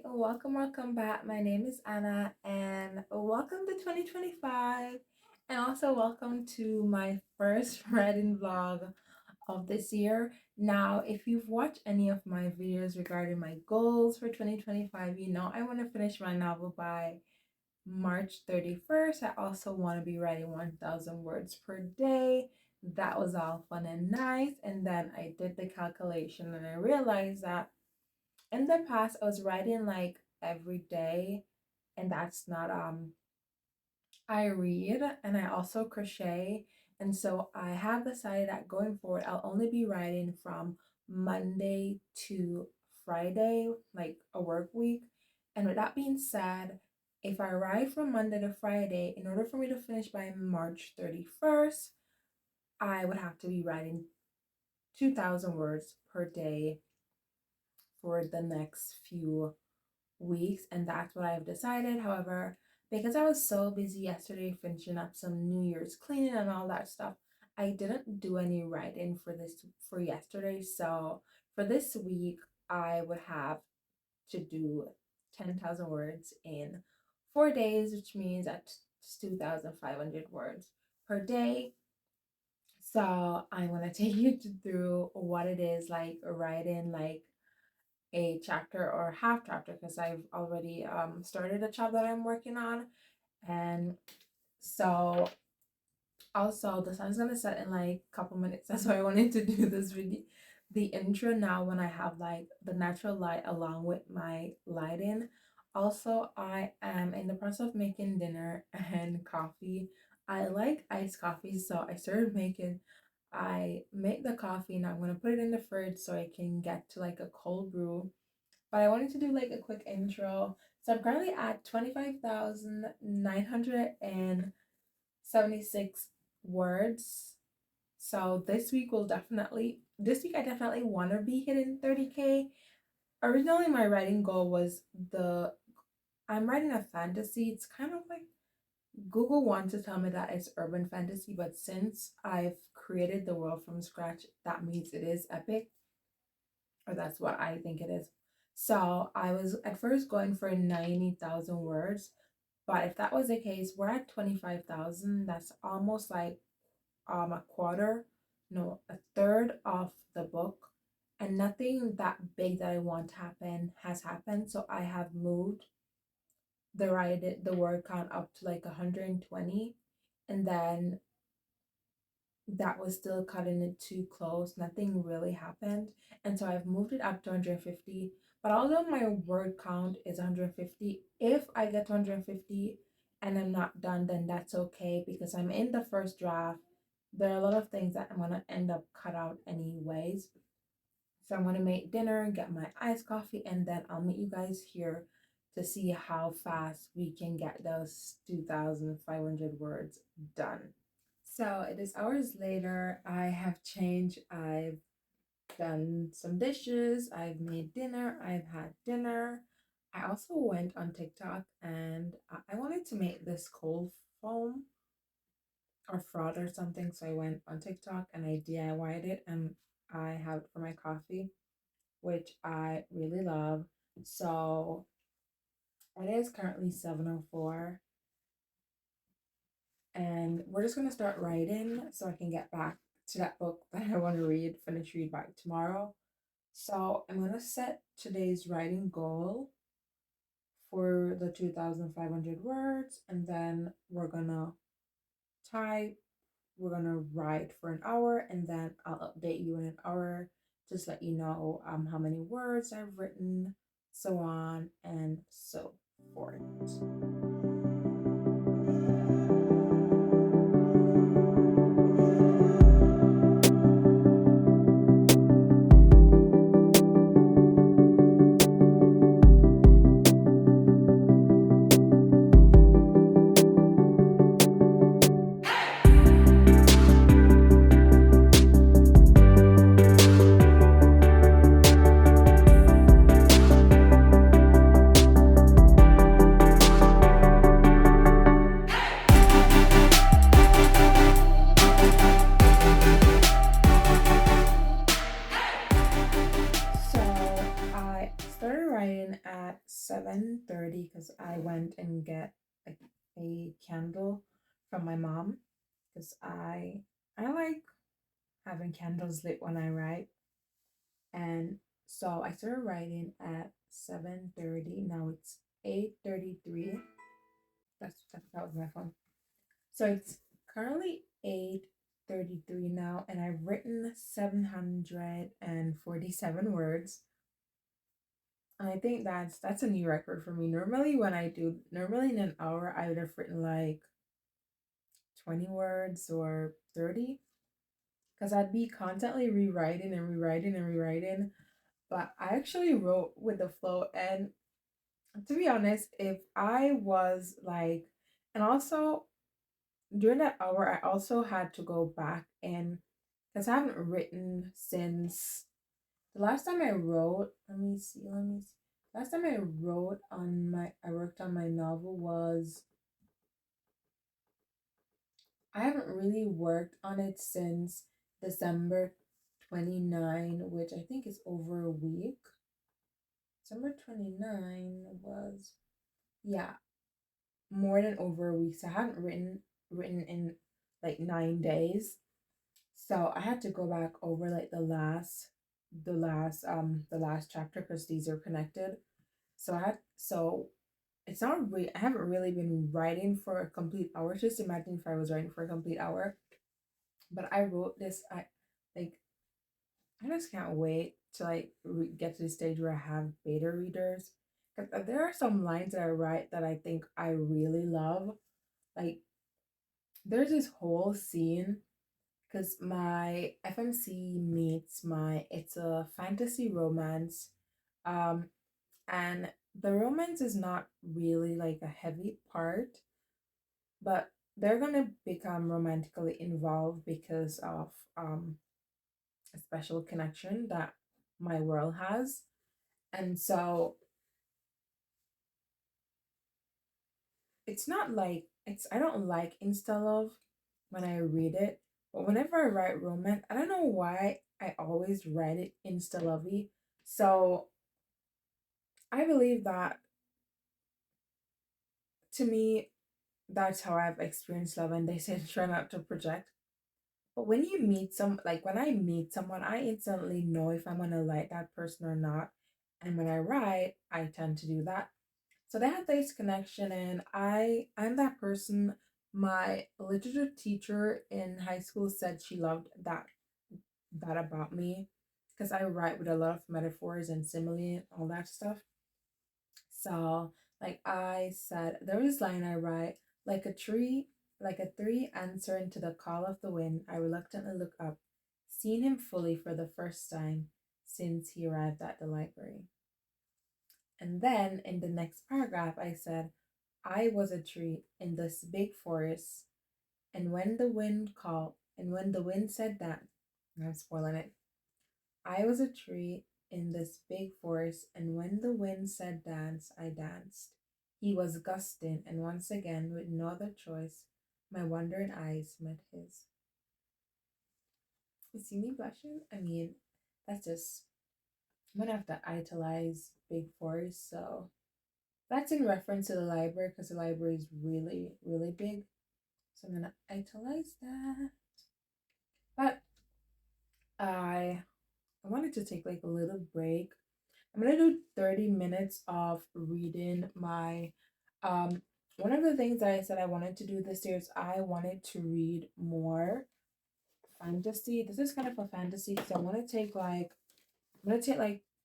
Welcome back. My name is Anna, and welcome to 2025. And also, welcome to my first writing vlog of this year. Now, if you've watched any of my videos regarding my goals for 2025, you know I want to finish my novel by March 31st. I also want to be writing 1,000 words per day. That was all fun and nice. And then I did the calculation and I realized that in the past I was writing like every day, and that's not I read and I also crochet, and so I have decided that going forward I'll only be writing from Monday to Friday, like a work week. And with that being said, if I write from Monday to Friday, in order for me to finish by March 31st, I would have to be writing 2,000 words per day for the next few weeks, and that's what I've decided. However, because I was so busy yesterday finishing up some New Year's cleaning and all that stuff, I didn't do any writing for yesterday. So for this week, I would have to do 10,000 words in 4 days, which means that's 2,500 words per day. So I'm gonna take you through what it is like writing like a chapter or half chapter, because I've already started a chapter that I'm working on. And so also the sun's gonna set in like a couple minutes. That's why I wanted to do this video, the intro now, when I have like the natural light along with my lighting. Also, I am in the process of making dinner and coffee. I like iced coffee, so I make the coffee and I'm gonna put it in the fridge so I can get to like a cold brew. But I wanted to do like a quick intro. So I'm currently at 25,976 words. So this week I definitely want to be hitting 30K. Originally my writing goal was I'm writing a fantasy. It's kind of like Google wants to tell me that it's urban fantasy, but since I've created the world from scratch, that means it is epic, or that's what I think it is. So I was at first going for 90,000 words, but if that was the case, we're at 25,000. That's almost like a quarter, no, a third of the book, and nothing that big that I want to happen has happened. So I have moved the word count up to like 120, and then that was still cutting it too close. Nothing really happened. And so I've moved it up to 150. But although my word count is 150, if I get to 150 and I'm not done, then that's okay, because I'm in the first draft. There are a lot of things that I'm going to end up cut out anyways. So I'm going to make dinner, get my iced coffee, and then I'll meet you guys here to see how fast we can get those 2,500 words done. So it is hours later. I have changed. I've done some dishes. I've made dinner. I've had dinner. I also went on TikTok and I wanted to make this cold foam or fraud or something. So I went on TikTok and I DIY'd it, and I have it for my coffee, which I really love. So it is currently 7:04. And we're just going to start writing so I can get back to that book that I want to read by tomorrow. So I'm going to set today's writing goal for the 2,500 words, and then we're going to type, we're going to write for an hour, and then I'll update you in an hour, just let you know how many words I've written, so on and so forth. writing at 7:30 because I went and get a candle from my mom because I like having candles lit when I write. And so I started writing at 7:30. Now it's 8:33. That was my phone. So it's currently 8:33 now, and I've written 747 words. And I think that's a new record for me. Normally in an hour I would have written like 20 words or 30 because I'd be constantly rewriting and rewriting and rewriting. But I actually wrote with the flow, and to be honest, if I was like, and also during that hour, I also had to go back and because I haven't written since the last time I wrote. Let me see. Last time I worked on my novel was, I haven't really worked on it since December 29, which I think is over a week. December 29 was, yeah, more than over a week. So I haven't written in like 9 days. So I had to go back over like the last chapter because these are connected. So it's not really, I haven't really been writing for a complete hour. Just imagine if I was writing for a complete hour. But I wrote this, like I just can't wait to get to the stage where I have beta readers. 'Cause there are some lines that I write that I think I really love. Like there's this whole scene because my FMC meets my it's a fantasy romance, um, and the romance is not really like a heavy part, but they're gonna become romantically involved because of a special connection that my world has. And so it's not like it's I don't like insta love when I read it, but whenever I write romance, I don't know why I always write it insta lovey. So I believe that, to me, that's how I've experienced love, and they say try not to project. But when you meet when I meet someone, I instantly know if I'm gonna like that person or not. And when I write, I tend to do that. So they had this connection, and I'm that person. My literature teacher in high school said she loved that about me because I write with a lot of metaphors and simile and all that stuff. So like I said, there was this line I write, like a tree answering to the call of the wind, I reluctantly look up, seeing him fully for the first time since he arrived at the library. And then in the next paragraph, I said, I was a tree in this big forest, and when the wind said that, I'm spoiling it. I was a tree in this big forest, and when the wind said dance, I danced. He was gusting, and once again, with no other choice, my wondering eyes met his. You see me blushing? I mean, that's just, I'm gonna have to italize big forest, so that's in reference to the library because the library is really, really big. So I'm gonna italize that. But I wanted to take like a little break. I'm gonna do 30 minutes of reading my one of the things that I said I wanted to do this year is I wanted to read more fantasy. This is kind of a fantasy, so I'm gonna take like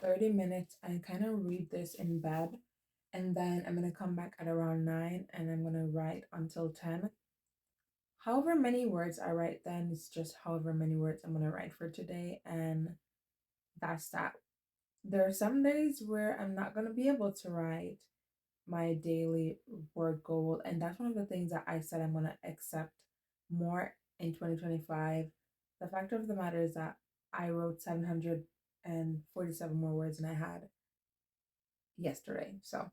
30 minutes and kind of read this in bed. And then I'm gonna come back at around 9 and I'm gonna write until 10. However many words I write then is just however many words I'm gonna write for today, and that's that. There are some days where I'm not gonna be able to write my daily word goal, and that's one of the things that I said I'm gonna accept more in 2025. The fact of the matter is that I wrote 747 more words than I had yesterday. So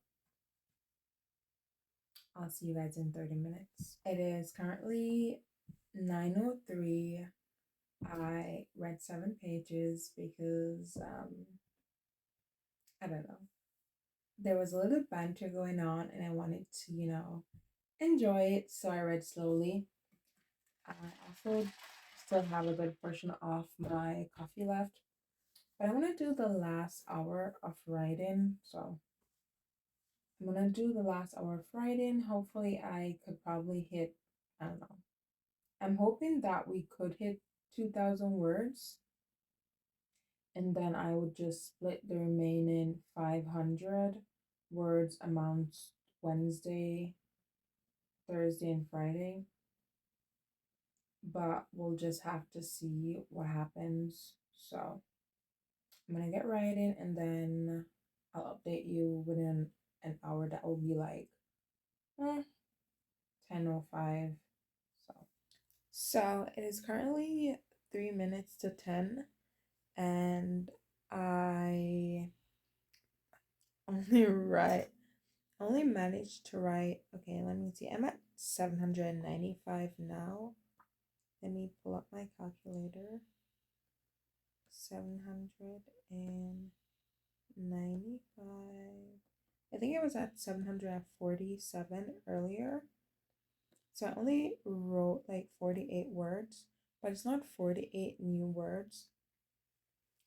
I'll see you guys in 30 minutes. It is currently 9:03. I read 7 pages because I don't know. there was a little banter going on and I wanted to, enjoy it. So I read slowly. I also still have a good portion of my coffee left. But I'm gonna do the last hour of writing. So I'm gonna do the last hour of writing. Hopefully I could probably hit, I don't know. I'm hoping that we could hit 2,000 words, and then I would just split the remaining 500 words amounts Wednesday, Thursday, and Friday. But we'll just have to see what happens. So I'm gonna get writing and then I'll update you within an hour. That will be like 10:05. So it is currently 3 minutes to 10, and I only write only managed to write, okay, let me see. I'm at 795 now. Let me pull up my calculator. 795. I think it was at 747 earlier. So I only wrote like 48 words, but it's not 48 new words.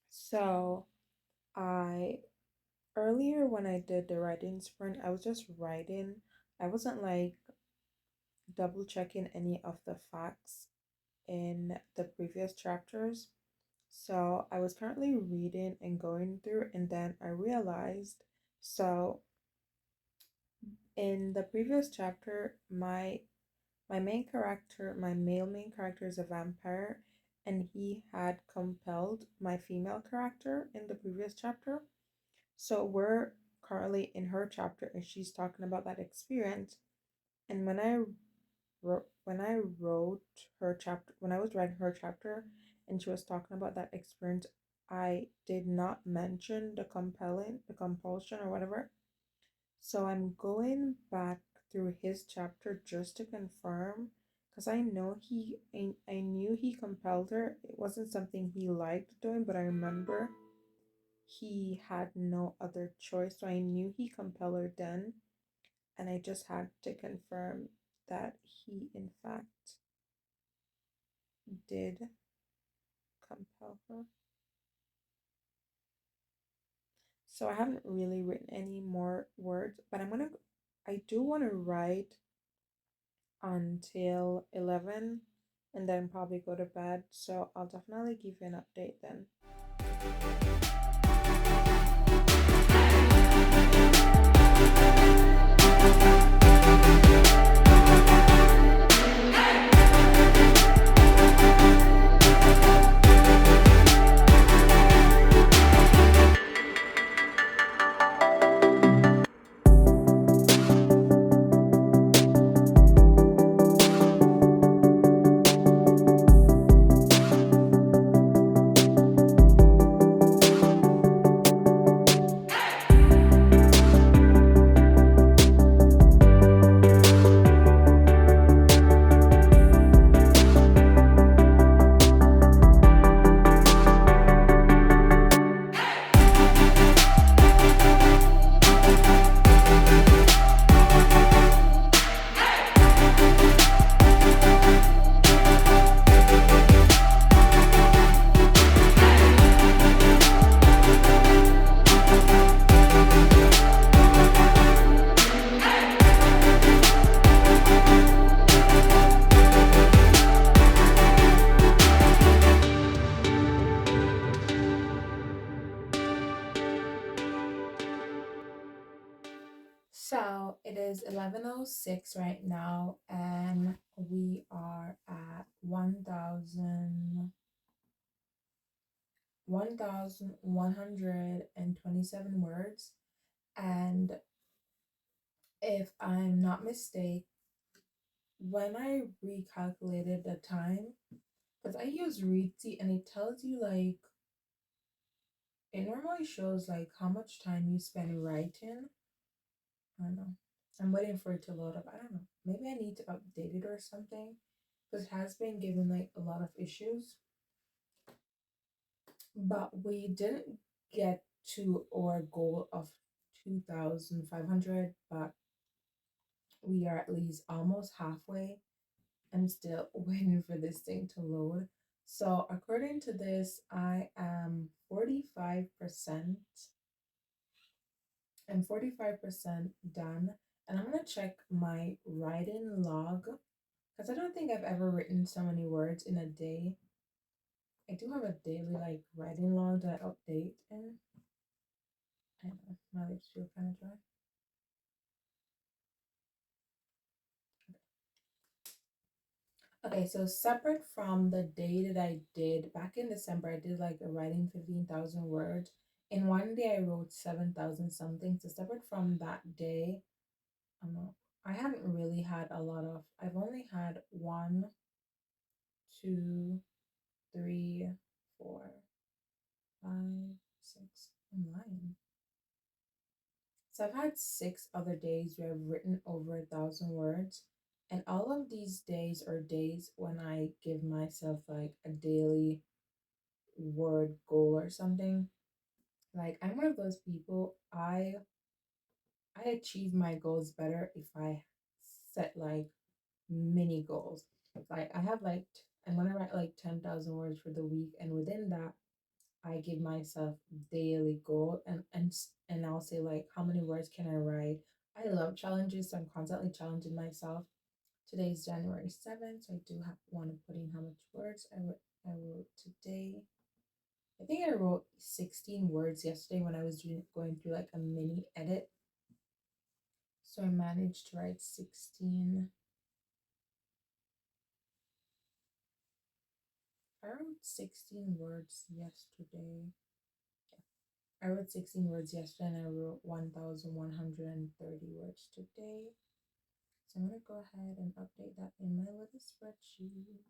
So I earlier when I did the writing sprint, I was just writing. I wasn't like double checking any of the facts in the previous chapters. So I was currently reading and going through, and then I realized so in the previous chapter, my main character, my male main character is a vampire, and he had compelled my female character in the previous chapter. So we're currently in her chapter, and she's talking about that experience. And when I wrote her chapter, when I was writing her chapter, and she was talking about that experience, I did not mention the compulsion or whatever. So I'm going back through his chapter just to confirm, because I knew he compelled her. It wasn't something he liked doing, but I remember he had no other choice, so I knew he compelled her then, and I just had to confirm that he in fact did compel her. So I haven't really written any more words, but I do want to write until 11 and then probably go to bed. So I'll definitely give you an update then. So it is 11:06 right now, and we are at 1,127 words. And if I'm not mistaken, when I recalculated the time, because I use Readsy and it tells you like, it normally shows like how much time you spend writing. I don't know. I'm waiting for it to load up. I don't know. Maybe I need to update it or something because it has been given like a lot of issues. But we didn't get to our goal of 2,500, but we are at least almost halfway. I'm still waiting for this thing to load. So according to this, I am 45%. I'm 45% done. And I'm gonna check my writing log because I don't think I've ever written so many words in a day. I do have a daily like writing log that I update and I don't know, my lips feel kind of dry. Okay, so separate from the day that I did back in December, I did like a writing 15,000 words. In one day, I wrote 7,000 something. So separate from that day, um, I haven't really had a lot of. I've only had one, two, three, four, five, six. I'm lying. So I've had 6 other days where I've written over 1,000 words. And all of these days are days when I give myself like a daily word goal or something. Like I'm one of those people, I achieve my goals better if I set like mini goals. Like I have like I'm gonna write like 10,000 words for the week, and within that I give myself daily goal, and I'll say like how many words can I write. I love challenges, so I'm constantly challenging myself. Today is January 7th, so I do want to put in how much words I wrote today. I think I wrote 16 words yesterday when I was going through like a mini edit. So I managed to write 16. I wrote 16 words yesterday. I wrote 16 words yesterday and I wrote 1,130 words today. So I'm going to go ahead and update that in my little spreadsheet.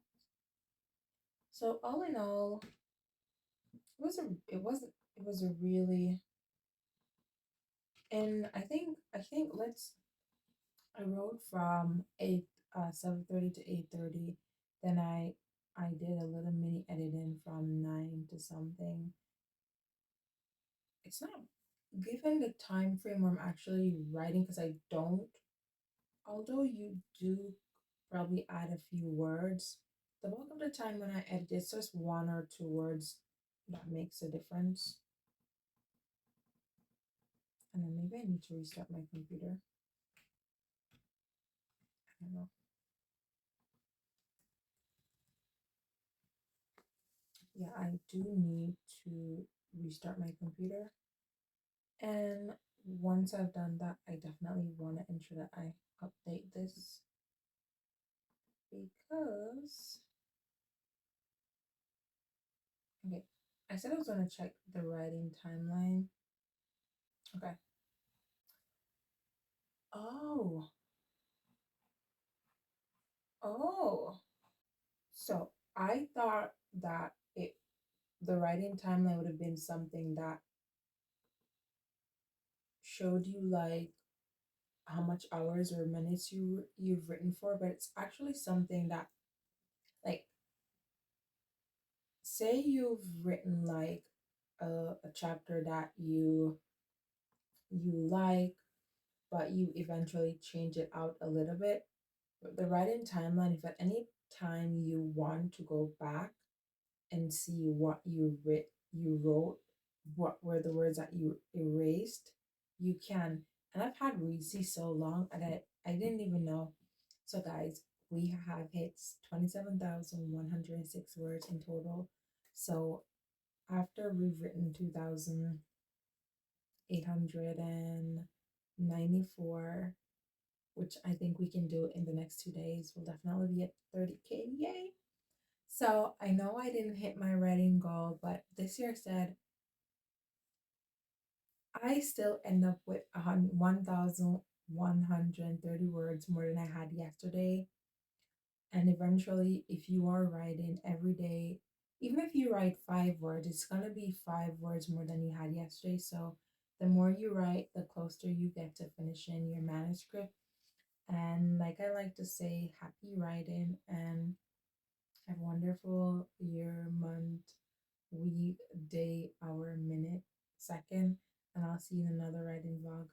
So all in all, it was a really, and I think I wrote from 7:30 to 8:30. Then I did a little mini editing from 9 to something. It's not given the time frame where I'm actually writing because I don't. Although you do probably add a few words, the bulk of the time when I edit, it's just 1 or 2 words that makes a difference. And then maybe I need to restart my computer. I don't know. Yeah, I do need to restart my computer. And once I've done that, I definitely want to ensure that I update this because, okay, I said I was going to check the writing timeline. Okay. Oh, oh. So I thought that the writing timeline would have been something that showed you like how much hours or minutes you've written for, but it's actually something that, like, say you've written like a chapter that you like, but you eventually change it out a little bit. But the writing timeline, if at any time you want to go back and see what you wrote, what were the words that you erased, you can. And I've had Reezy so long and I didn't even know. So guys, we have hit 27,106 words in total. So after we've written 2,894, which I think we can do in the next 2 days, we'll definitely be at 30K. Yay! So I know I didn't hit my writing goal, but this year said I still end up with 1,130 words more than I had yesterday. And eventually, if you are writing every day, even if you write 5 words, it's gonna be 5 words more than you had yesterday. So the more you write, the closer you get to finishing your manuscript. And like I like to say, happy writing and have a wonderful year, month, week, day, hour, minute, second. and I'll see you in another writing vlog.